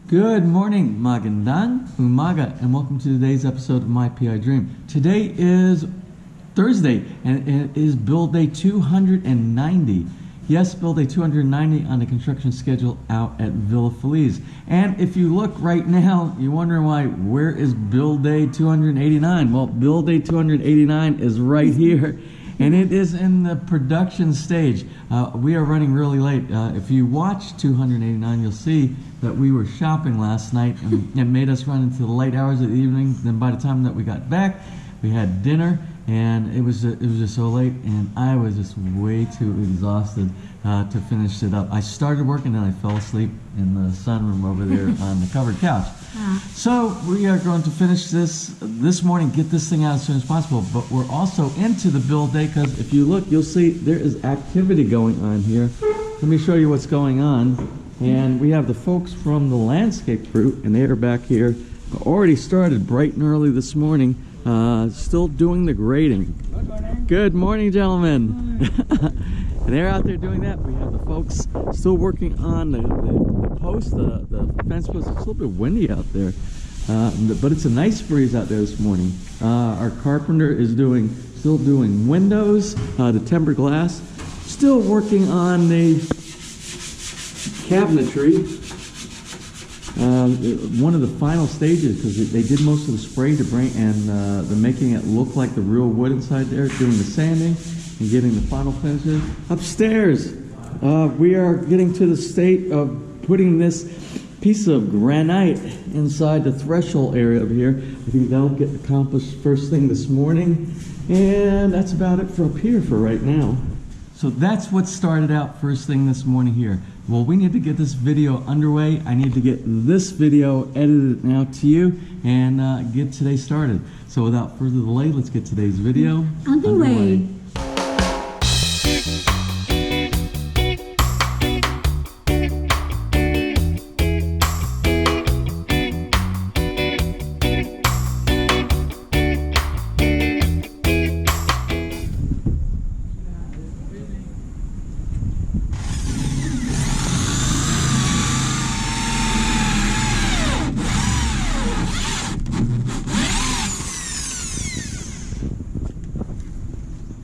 Good morning, magandang umaga, and welcome to today's episode of My PI Dream. Today is Thursday, and it is build day 290. Yes, build day 290 on the construction schedule out at Villa Feliz. And if you look right now, you're wondering where is build day 289? Well, build day 289 is right here. And it is in the production stage. We are running really late. If you watch 289, you'll see that we were shopping last night and it made us run into the late hours of the evening. Then by the time that we got back, we had dinner, and it was just so late, and I was just way too exhausted to finish it up. I started working and I fell asleep in the sunroom over there on the covered couch. So we are going to finish this morning, get this thing out as soon as possible, but we're also into the build day because if you look, you'll see there is activity going on here. Let me show you what's going on. And we have the folks from the landscape crew, and they are back here. Already started bright and early this morning, still doing the grading. Good morning. Good morning, gentlemen. And they're out there doing that. We have the folks still working on the post, the fence post. It's a little bit windy out there, but it's a nice breeze out there this morning. Our carpenter is still doing windows, the tempered glass. Still working on the cabinetry. One of the final stages, because they did most of the spray to bring, and they're making it look like the real wood inside there, doing the sanding and getting the final finishes. Upstairs, we are getting to the state of putting this piece of granite inside the threshold area over here. I think that'll get accomplished first thing this morning, and that's about it for up here for right now. So that's what started out first thing this morning here. Well, we need to get this video underway. I need to get this video edited now to you and get today started. So without further delay, let's get today's video underway.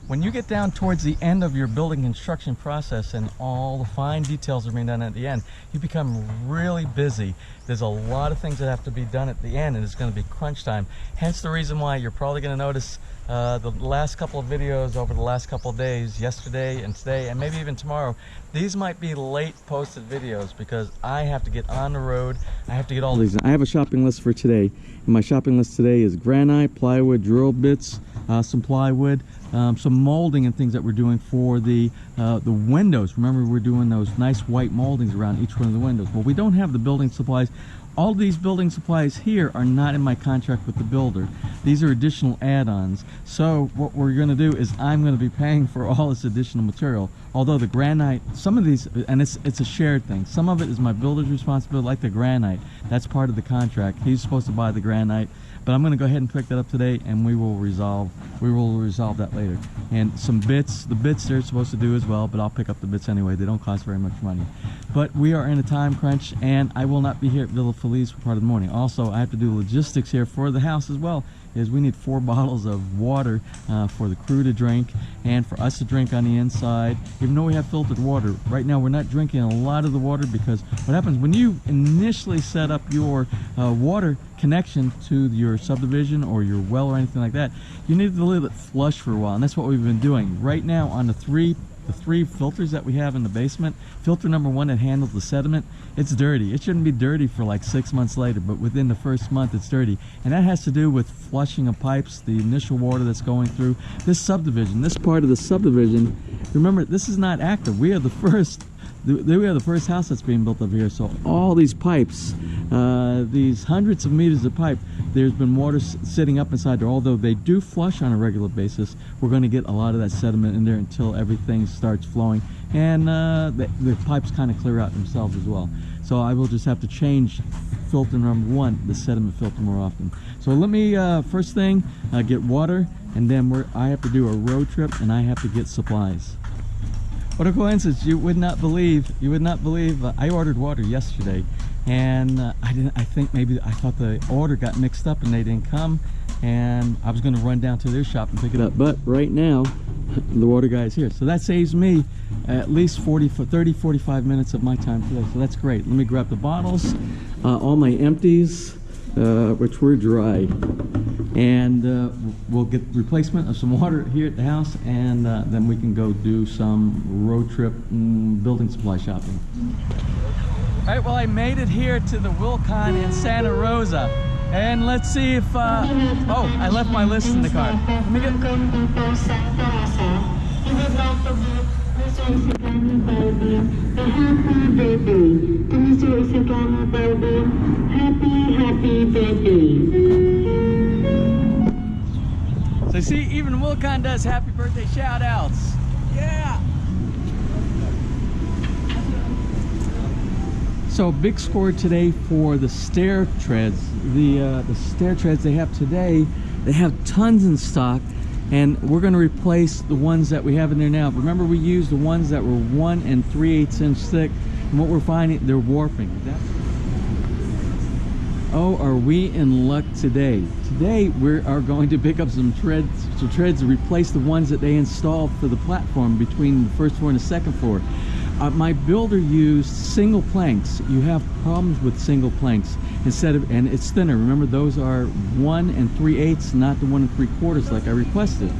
When you get down towards the end of your building construction process and all the fine details are being done at the end, you become really busy. There's a lot of things that have to be done at the end, and it's going to be crunch time. Hence the reason why you're probably going to notice the last couple of videos over the last couple of days, yesterday and today, and maybe even tomorrow, these might be late posted videos because I have to get on the road. I have to get all these. I have a shopping list for today, and my shopping list today is granite, plywood, drill bits, some plywood, some molding and things that we're doing for the windows. Remember, we're doing those nice white moldings around each one of the windows. Well, we don't have the building supplies. All these building supplies here are not in my contract with the builder. These are additional add-ons. So what we're going to do is I'm going to be paying for all this additional material. Although the granite, some of these, and it's a shared thing. Some of it is my builder's responsibility, like the granite. That's part of the contract. He's supposed to buy the granite. But I'm going to go ahead and pick that up today, and we will resolve that later. And some bits, the bits they're supposed to do as well, but I'll pick up the bits anyway. They don't cost very much money. But we are in a time crunch, and I will not be here at Villa Feliz for part of the morning. Also, I have to do logistics here for the house as well. Is we need 4 bottles of water for the crew to drink and for us to drink on the inside, even though we have filtered water. Right now we're not drinking a lot of the water because what happens when you initially set up your water connection to your subdivision or your well or anything like that, you need to let it flush for a while, and that's what we've been doing. Right now on the three filters that we have in the basement, filter number 1 that handles the sediment, it's dirty. It shouldn't be dirty for like 6 months later, but within the first month it's dirty, and that has to do with flushing of pipes, the initial water that's going through this subdivision. This part of the subdivision, remember, this is not active. We are the first house that's being built up here, so all these pipes, these hundreds of meters of pipe, there's been water sitting up inside there. Although they do flush on a regular basis, we're going to get a lot of that sediment in there until everything starts flowing, and the pipes kind of clear out themselves as well. So I will just have to change filter number 1, the sediment filter, more often. So let me first thing get water, and then I have to do a road trip, and I have to get supplies. What a coincidence! You would not believe. I ordered water yesterday, and I thought the order got mixed up and they didn't come, and I was going to run down to their shop and pick it up, but right now the water guy is here, so that saves me at least 30-45 minutes of my time today, so that's great. Let me grab the bottles, all my empties, which were dry, and we'll get replacement of some water here at the house, and then we can go do some road trip building supply shopping. All right, well, I made it here to the Wilcon in Santa Rosa, and let's see if oh, I left my list in the car. Let me get happy birthday. So see, even Wilcon does happy birthday shout outs. Yeah. So a big score today for the stair treads. The stair treads they have today, they have tons in stock, and we're going to replace the ones that we have in there now. Remember, we used the ones that were 1 3/8 inch thick, and what we're finding, they're warping. Oh, are we in luck today? Today we are going to pick up some treads to replace the ones that they installed for the platform between the first floor and the second floor. My builder used single planks. You have problems with single planks and it's thinner. Remember, those are 1 3/8, not the 1 3/4 like I requested.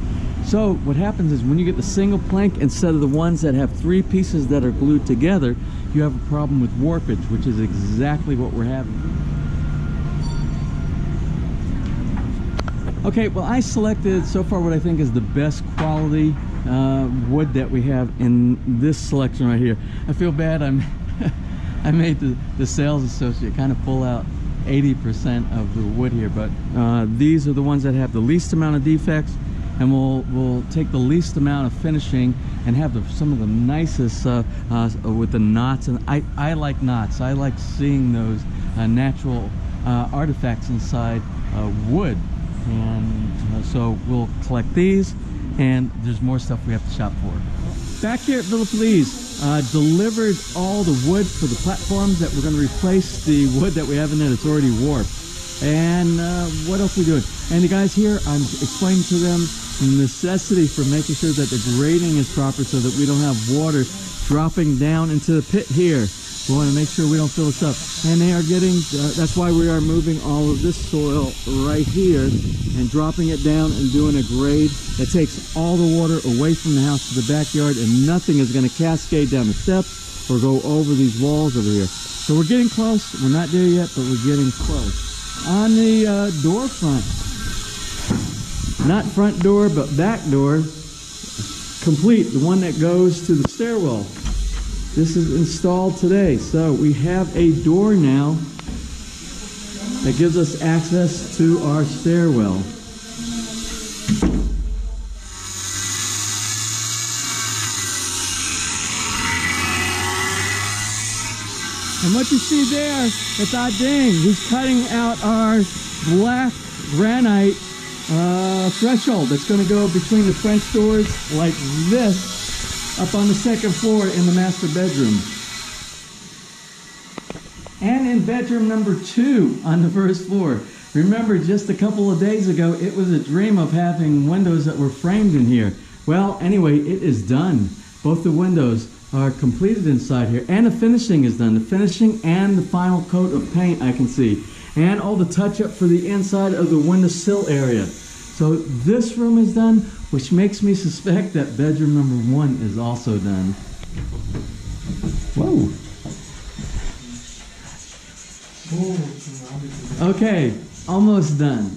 So what happens is when you get the single plank instead of the ones that have 3 pieces that are glued together, you have a problem with warpage, which is exactly what we're having. Okay, well, I selected so far what I think is the best quality wood that we have in this selection right here. I feel bad I made the sales associate kind of pull out 80% of the wood here, but these are the ones that have the least amount of defects, and we'll take the least amount of finishing and have some of the nicest with the knots. And I like knots. I like seeing those natural artifacts inside wood. And so we'll collect these, and there's more stuff we have to shop for. Back here at Feliz, delivered all the wood for the platforms that we're going to replace the wood that we have in there that's already warped. And what else are we doing? And the guys here, I'm explaining to them the necessity for making sure that the grading is proper so that we don't have water dropping down into the pit here. We want to make sure we don't fill this up. And they are getting, that's why we are moving all of this soil right here and dropping it down and doing a grade that takes all the water away from the house to the backyard, and nothing is going to cascade down the steps or go over these walls over here. So we're getting close. We're not there yet, but we're getting close. On the door front, not front door, but back door, complete, the one that goes to the stairwell. This is installed today, so we have a door now that gives us access to our stairwell. And what you see there, it's our ding. He's cutting out our black granite threshold that's going to go between the French doors like this, up on the second floor in the master bedroom. And in bedroom number 2 on the first floor. Remember, just a couple of days ago, it was a dream of having windows that were framed in here. Well, anyway, it is done. Both the windows are completed inside here, and the finishing is done. The finishing and the final coat of paint I can see. And all the touch-up for the inside of the windowsill area. So this room is done, which makes me suspect that bedroom number 1 is also done. Whoa. Okay, almost done.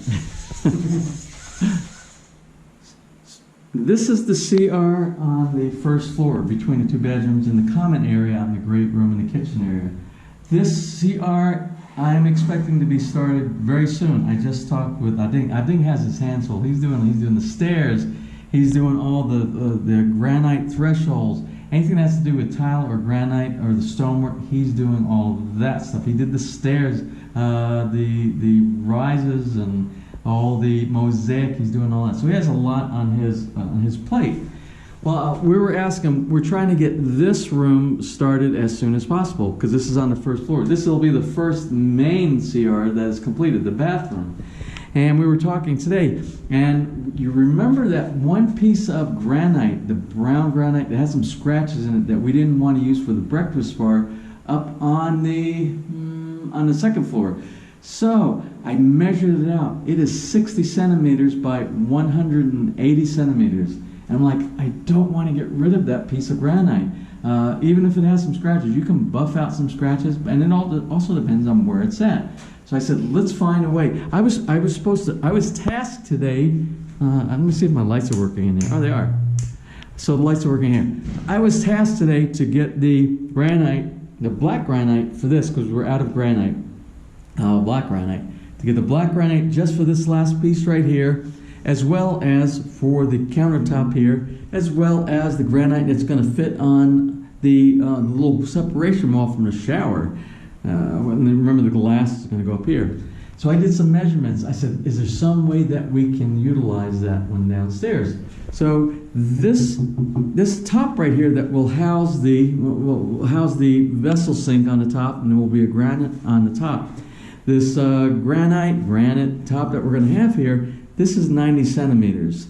This is the CR on the first floor between the 2 bedrooms and the common area on the great room and the kitchen area. This CR I'm expecting to be started very soon. I just talked with Ading. Ading has his hands full. He's doing the stairs. He's doing all the granite thresholds. Anything that has to do with tile or granite or the stonework, he's doing all of that stuff. He did the stairs, the rises, and all the mosaic. He's doing all that. So he has a lot on his plate. Well, we were asking, we're trying to get this room started as soon as possible because this is on the first floor. This will be the first main CR that is completed, the bathroom. And we were talking today, and you remember that one piece of granite, the brown granite that has some scratches in it that we didn't want to use for the breakfast bar up on the second floor. So I measured it out. It is 60 centimeters by 180 centimeters. And I'm like, I don't want to get rid of that piece of granite. Even if it has some scratches, you can buff out some scratches, and it also depends on where it's at. So I said, let's find a way. I was tasked today. Let me see if my lights are working in here. Oh, they are. So the lights are working here. I was tasked today to get the granite, the black granite for this, because we're out of granite, black granite. To get the black granite just for this last piece right here, as well as for the countertop here, as well as the granite that's going to fit on the little separation wall from the shower. Remember, the glass is going to go up here. So I did some measurements. I said, is there some way that we can utilize that one downstairs? So this top right here that will house the vessel sink on the top, and there will be a granite on the top. This granite top that we're going to have here, this is 90 centimeters.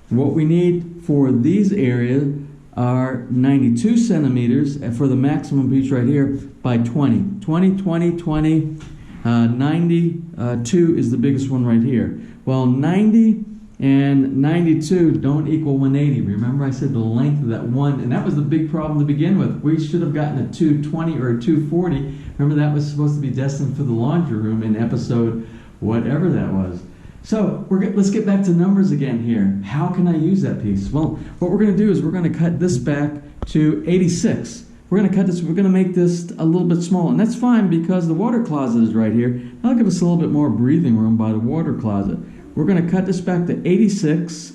What we need for these areas are 92 centimeters for the maximum piece right here by 20. 20, 20, 20, 92 is the biggest one right here. Well, 90 and 92 don't equal 180. Remember I said the length of that one, and that was the big problem to begin with. We should have gotten a 220 or a 240. Remember that was supposed to be destined for the laundry room in episode whatever that was. So let's get back to numbers again here. How can I use that piece? Well, what we're going to do is we're going to cut this back to 86. We're going to cut this, we're going to make this a little bit small, and that's fine because the water closet is right here. That'll give us a little bit more breathing room by the water closet. We're going to cut this back to 86,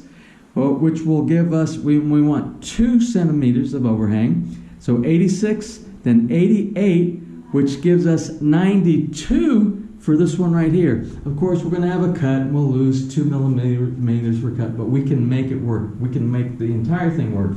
which will give us, we want 2 centimeters of overhang. So 86, then 88, which gives us 92 for this one right here. Of course, we're going to have a cut. We'll lose 2 millimeters per cut, but we can make it work. We can make the entire thing work.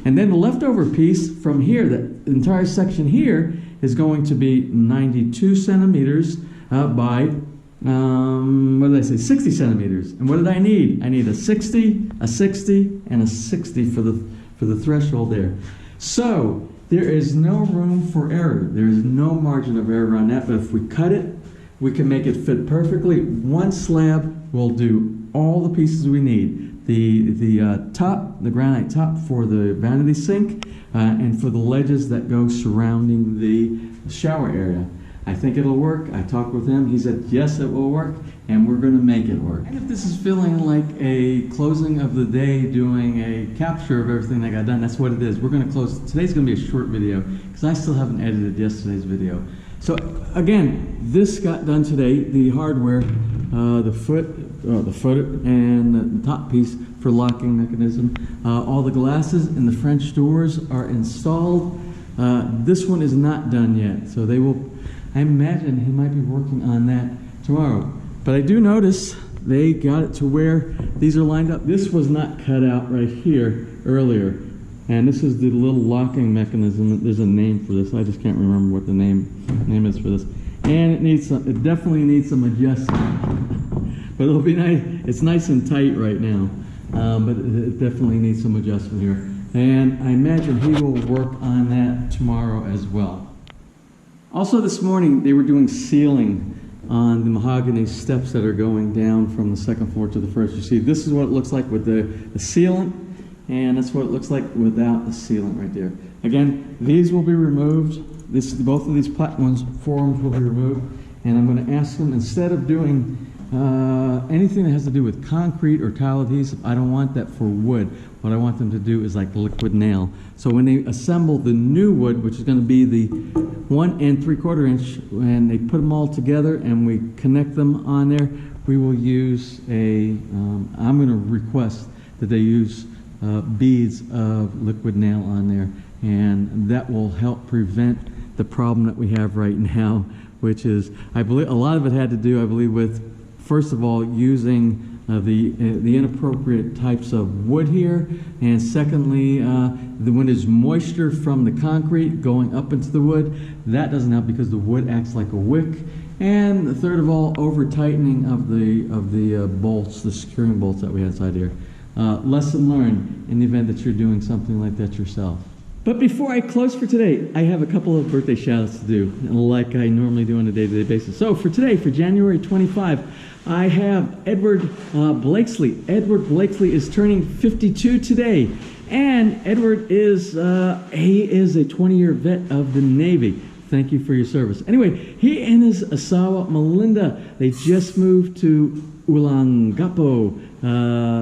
And then the leftover piece from here, that entire section here, is going to be 92 centimeters by, what did I say, 60 centimeters. And what did I need? I need a 60, a 60, and a 60 for the threshold there. So there is no room for error. There is no margin of error on that, but if we cut it, we can make it fit perfectly. One slab will do all the pieces we need. The top, the granite top for the vanity sink, and for the ledges that go surrounding the shower area. I think it'll work. I talked with him. He said, yes, it will work, and we're going to make it work. And if this is feeling like a closing of the day, doing a capture of everything that got done, that's what it is. We're going to close. Today's going to be a short video because I still haven't edited yesterday's video. So again, this got done today. The hardware, the foot, and the top piece for locking mechanism. All the glasses and the French doors are installed. This one is not done yet, so they will. I imagine he might be working on that tomorrow. But I do notice they got it to where these are lined up. This was not cut out right here earlier. And this is the little locking mechanism. There's a name for this. I just can't remember what the name is for this. And it definitely needs some adjustment. But it'll be nice. It's nice and tight right now. But it definitely needs some adjustment here. And I imagine he will work on that tomorrow as well. Also this morning, they were doing sealing on the mahogany steps that are going down from the second floor to the first. You see, this is what it looks like with the sealant. And that's what it looks like without the sealant right there. Again, these will be removed. Both of these forms will be removed. And I'm going to ask them, instead of doing anything that has to do with concrete or tile adhesive, I don't want that for wood. What I want them to do is like liquid nail. So when they assemble the new wood, which is going to be the 1 3/4 inch, and they put them all together and we connect them on there, we will use I'm going to request that they use beads of liquid nail on there, and that will help prevent the problem that we have right now, which is, I believe, a lot of it had to do, I believe, with, first of all, using the inappropriate types of wood here, and secondly, when there's moisture from the concrete going up into the wood, that doesn't help because the wood acts like a wick. And third of all, over tightening of the bolts, the securing bolts that we had inside here. Lesson learned in the event that you're doing something like that yourself. But before I close for today, I have a couple of birthday shout-outs to do, like I normally do on a day-to-day basis. So for today, for January 25, I have Edward Blakesley. Edward Blakesley is turning 52 today. And Edward is, he is a 20-year vet of the Navy. Thank you for your service. Anyway, he and his asawa, Melinda, they just moved to Ulangapo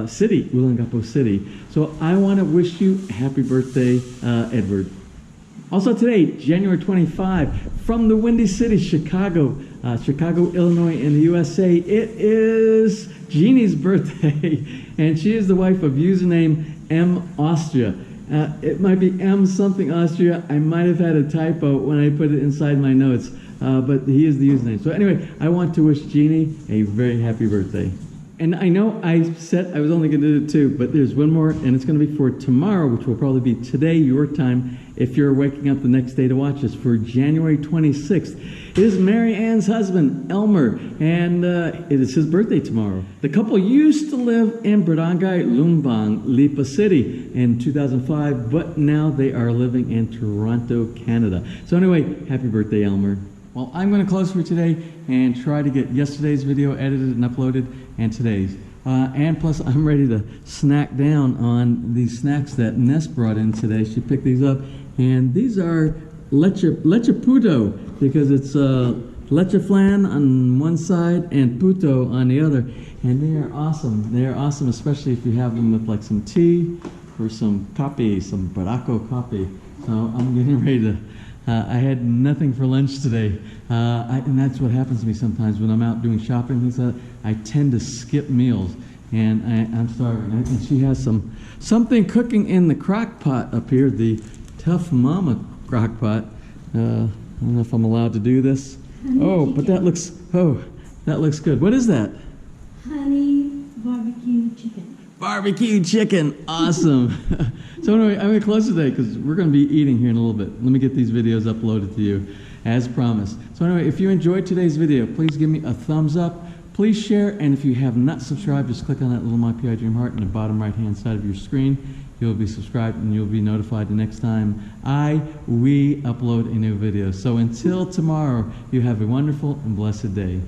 City. So I want to wish you a happy birthday, Edward. Also today, January 25, from the Windy City, Chicago, Illinois in the USA, it is Jeannie's birthday, and she is the wife of username M Austria. It might be M something Austria. I might have had a typo when I put it inside my notes, but he is the username. So anyway, I want to wish Jeannie a very happy birthday. And I know I said I was only going to do 2, but there's one more, and it's going to be for tomorrow, which will probably be today, your time, if you're waking up the next day to watch this, for January 26th. It is Mary Ann's husband, Elmer, and it is his birthday tomorrow. The couple used to live in Barangay Lumbang, Lipa City in 2005, but now they are living in Toronto, Canada. So anyway, happy birthday, Elmer. Well, I'm going to close for today and try to get yesterday's video edited and uploaded and today's. And plus, I'm ready to snack down on these snacks that Ness brought in today. She picked these up, and these are leche puto, because it's leche flan on one side and puto on the other. And they are awesome. They are awesome, especially if you have them with like some tea or some coffee, some barako coffee. So I'm getting ready to... I had nothing for lunch today, and that's what happens to me sometimes when I'm out doing shopping. Things like that, I tend to skip meals, and I'm starving. And she has something cooking in the crock pot up here, the Tough Mama crock pot. I don't know if I'm allowed to do this. Oh, but that looks good. What is that? Honey barbecue chicken. Barbecue chicken, awesome. So anyway, I'm going to close today because we're going to be eating here in a little bit. Let me get these videos uploaded to you as promised. So anyway, if you enjoyed today's video, please give me a thumbs up. Please share, and if you have not subscribed, just click on that little My PI Dream Heart in the bottom right-hand side of your screen. You'll be subscribed, and you'll be notified the next time we upload a new video. So until tomorrow, you have a wonderful and blessed day.